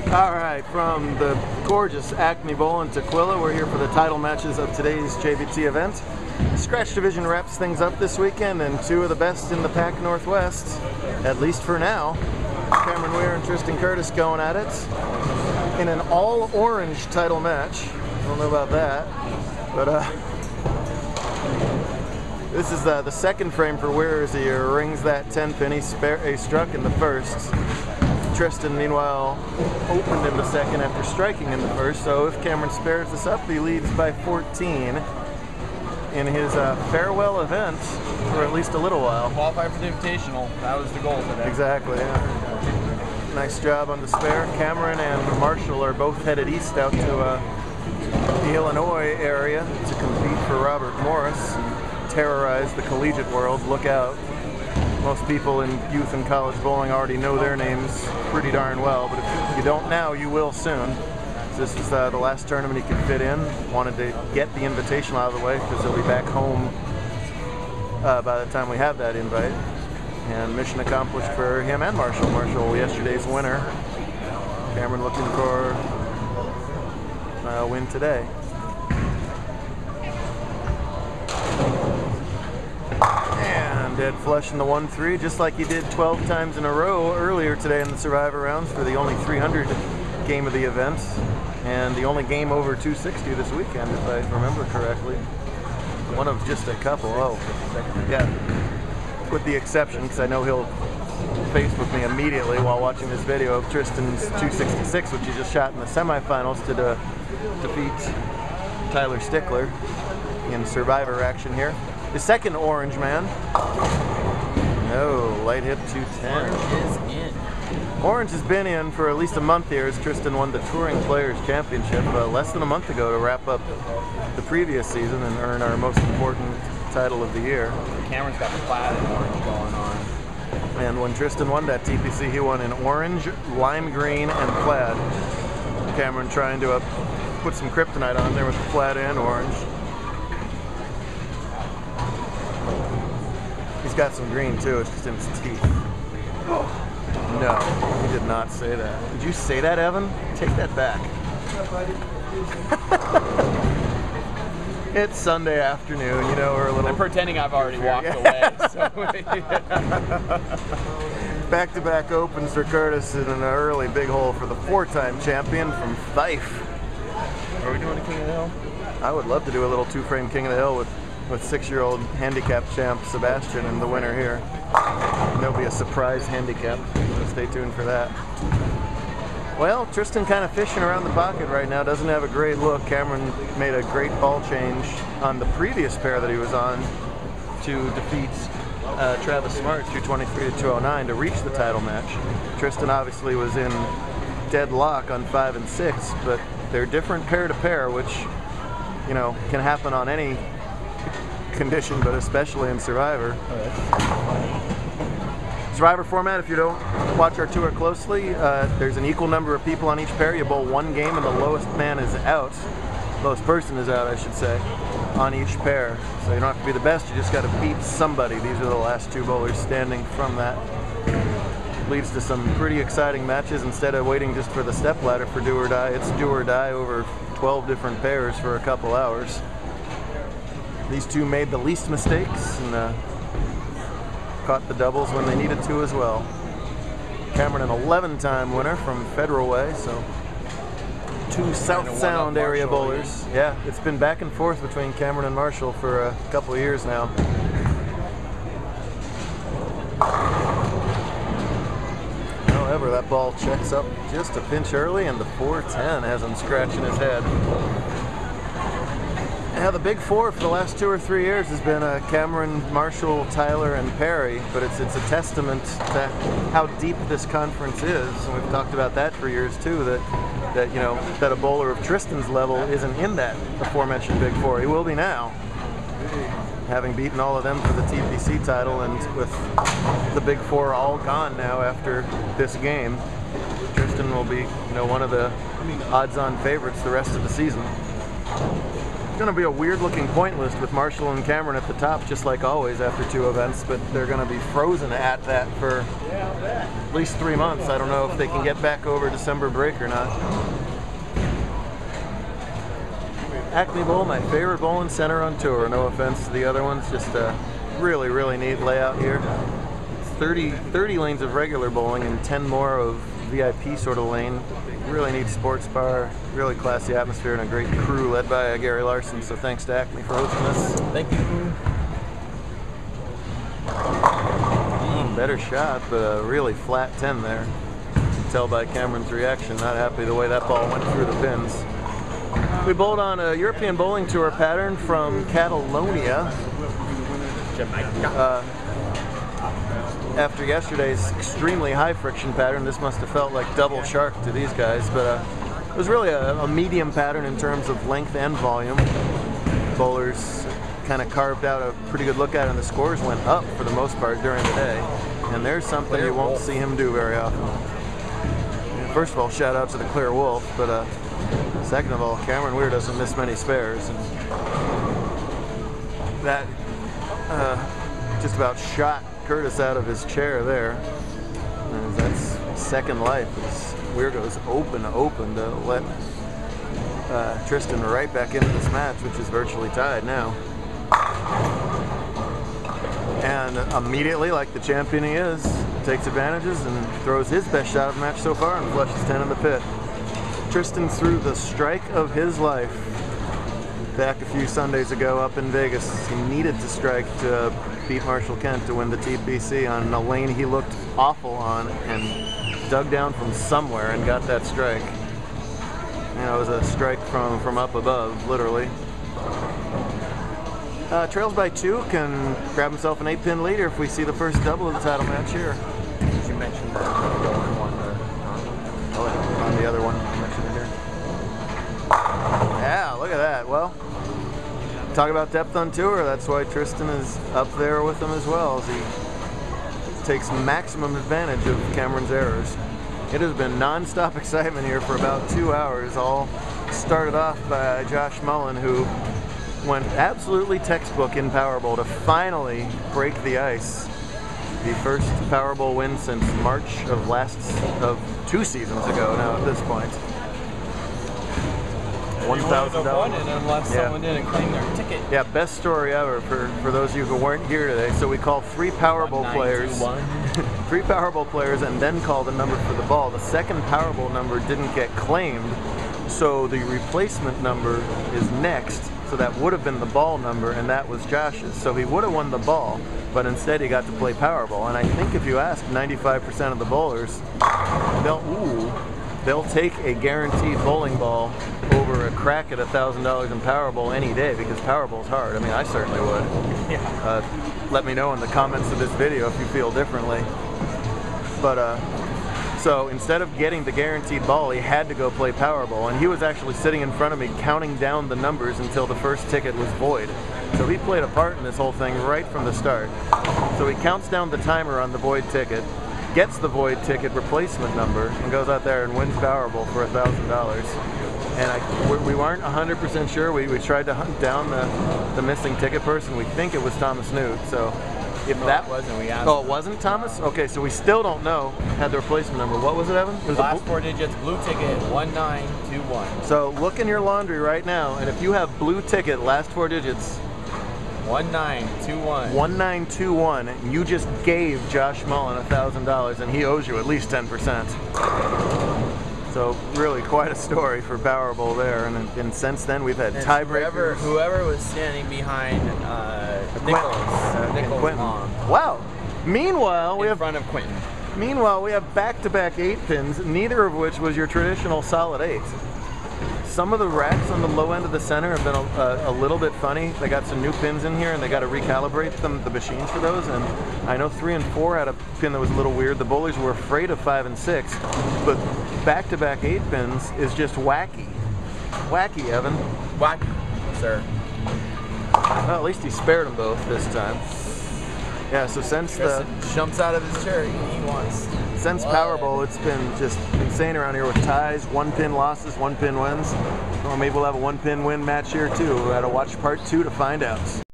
Alright, from the gorgeous Acme Bowl in Tequila, we're here for the title matches of today's JBT event. Scratch Division wraps things up this weekend, and two of the best in the Pac Northwest, at least for now. Cameron Weier and Tristan Curtis going at it in an all-orange title match. I don't know about that, but this is the second frame for Weier as he rings that 10-pin. He struck in the first. Tristan, meanwhile, opened in the second after striking in the first, so if Cameron spares this up, he leads by 14 in his farewell event for at least a little while. Qualify for the Invitational. That was the goal today. Exactly, yeah. Nice job on the spare. Cameron and Marshall are both headed east out to the Illinois area to compete for Robert Morris. Terrorize the collegiate world. Look out. Most people in youth and college bowling already know their names pretty darn well, but if you don't now, you will soon. So this is the last tournament he could fit in. Wanted to get the Invitational out of the way because he'll be back home by the time we have that invite. And mission accomplished for him and Marshall. Marshall, yesterday's winner. Cameron looking for a win today. Dead flush in the 1-3, just like he did 12 times in a row earlier today in the Survivor rounds for the only 300 game of the event, and the only game over 260 this weekend, if I remember correctly. One of just a couple. Oh, yeah. With the exception, because I know he'll Facebook me immediately while watching this video of Tristan's 266, which he just shot in the semifinals to defeat Tyler Stickler in Survivor action here. The second orange man. No, light hit 210. Orange is in. Orange has been in for at least a month here as Tristan won the Touring Players Championship less than a month ago to wrap up the previous season and earn our most important title of the year. Cameron's got the plaid and orange going on. And when Tristan won that TPC, he won in orange, lime green, and plaid. Cameron trying to put some kryptonite on there with the plaid and orange. He's got some green too, it's just in his teeth. No, he did not say that. Did you say that, Evan? Take that back. It's Sunday afternoon, you know, we're a little... I'm pretending I've already walked away. So. Back-to-back opens for Curtis in an early big hole for the four-time champion from Fife. Are we doing a King of the Hill? I would love to do a little two-frame King of the Hill with 6-year-old handicap champ Sebastian and the winner here. And there'll be a surprise handicap, so stay tuned for that. Well, Tristan kind of fishing around the pocket right now, doesn't have a great look. Cameron made a great ball change on the previous pair that he was on to defeat Travis Smart 223 to 209 to reach the title match. Tristan obviously was in deadlock on 5 and 6, but they're different pair to pair, which, you know, can happen on any condition, but especially in Survivor. Survivor format, if you don't watch our tour closely, there's an equal number of people on each pair. You bowl one game and the lowest man is out. Lowest person is out, I should say, on each pair. So you don't have to be the best, you just got to beat somebody. These are the last two bowlers standing from that. Leads to some pretty exciting matches. Instead of waiting just for the step ladder for do or die, it's do or die over 12 different pairs for a couple hours. These two made the least mistakes and caught the doubles when they needed to as well. Cameron, an 11-time winner from Federal Way, so two South Sound area bowlers. Yeah, it's been back and forth between Cameron and Marshall for a couple of years now. However, that ball checks up just a pinch early, and the 410 has him scratching his head. Yeah, the big four for the last 2 or 3 years has been Cameron, Marshall, Tyler, and Perry, but it's a testament to how deep this conference is, and we've talked about that for years too, that you know, that a bowler of Tristan's level isn't in that aforementioned big four. He will be now, having beaten all of them for the TPC title, and with the big four all gone now after this game, Tristan will be, you know, one of the odds-on favorites the rest of the season. It's going to be a weird looking point list with Marshall and Cameron at the top, just like always after 2 events, but they're going to be frozen at that for at least 3 months. I don't know if they can get back over December break or not. Acme Bowl, my favorite bowling center on tour. No offense to the other ones, just a really, really neat layout here. It's 30 lanes of regular bowling and 10 more of VIP sort of lane. Really neat sports bar, really classy atmosphere, and a great crew led by Gary Larson. So thanks to Acme for hosting this. Thank you. Better shot, but a really flat 10 there. You can tell by Cameron's reaction, not happy the way that ball went through the pins. We bowled on a European Bowling Tour pattern from Catalonia. After yesterday's extremely high friction pattern, this must have felt like double shark to these guys, but it was really a medium pattern in terms of length and volume. Bowlers kind of carved out a pretty good look at it, and the scores went up for the most part during the day. And there's something you won't see him do very often. First of all, shout out to the Clear Wolf, but second of all, Cameron Weier doesn't miss many spares. And that just about shot Curtis out of his chair there. And that's second life as Weier goes open to let Tristan right back into this match, which is virtually tied now. And immediately, like the champion he is, takes advantages and throws his best shot of the match so far and flushes 10 in the pit. Tristan threw the strike of his life back a few Sundays ago up in Vegas. He needed to strike to beat Marshall Kent to win the TPC on a lane he looked awful on, and dug down from somewhere and got that strike. You know, it was a strike from up above, literally. Trails by 2, can grab himself an 8-pin leader if we see the first double of the title match here. You mentioned the one. Oh, on the other one. I mentioned it here. Yeah, look at that. Well, talk about depth on tour. That's why Tristan is up there with him as well, as he takes maximum advantage of Cameron's errors. It has been non-stop excitement here for about 2 hours. All started off by Josh Mullen, who went absolutely textbook in Powerball to finally break the ice. The first Powerball win since March of 2 seasons ago now at this point. $1,000 unless someone didn't claim their ticket. Yeah, best story ever for those of you who weren't here today. So we call 3 Powerball players, 3 Powerball players, and then call the number for the ball. The second Powerball number didn't get claimed, so the replacement number is next. So that would have been the ball number, and that was Josh's. So he would have won the ball, but instead he got to play Powerball. And I think if you ask 95% of the bowlers, they'll take a guaranteed bowling ball over a crack at $1,000 in Powerball any day, because Powerball's hard. I mean, I certainly would. Yeah. Let me know in the comments of this video if you feel differently. But so instead of getting the guaranteed ball, he had to go play Powerball, and he was actually sitting in front of me counting down the numbers until the first ticket was void. So he played a part in this whole thing right from the start. So he counts down the timer on the void ticket, gets the void ticket replacement number, and goes out there and wins Powerball for $1,000. And we weren't 100% sure. We tried to hunt down the missing ticket person. We think it was Thomas Newt. So if that wasn't, we asked. Oh, it wasn't Thomas? Okay, so we still don't know. Had the replacement number. What was it, Evan? It was last 4 digits, blue ticket, 1921. So look in your laundry right now, and if you have blue ticket, last 4 digits, 1921. 1921, and you just gave Josh Mullen $1,000, and he owes you at least 10%. So really quite a story for Powerball there, and since then we've had tiebreakers. Whoever was standing behind Nichols' mom. Wow. Meanwhile, we have in front of Quentin. Meanwhile, we have back-to-back 8 pins, neither of which was your traditional solid 8. Some of the racks on the low end of the center have been a little bit funny. They got some new pins in here, and they got to recalibrate the machines for those. And I know 3 and 4 had a pin that was a little weird. The bowlers were afraid of 5 and 6, but back-to-back 8 pins is just wacky. Wacky, Evan. Wacky, sir. Well, at least he spared them both this time. Yeah, so since Tristan jumps out of his chair, he wants. since Powerball, it's been just insane around here with ties, 1-pin losses, 1-pin wins. Well, maybe we'll have a 1-pin win match here too. We'll have to watch part 2 to find out.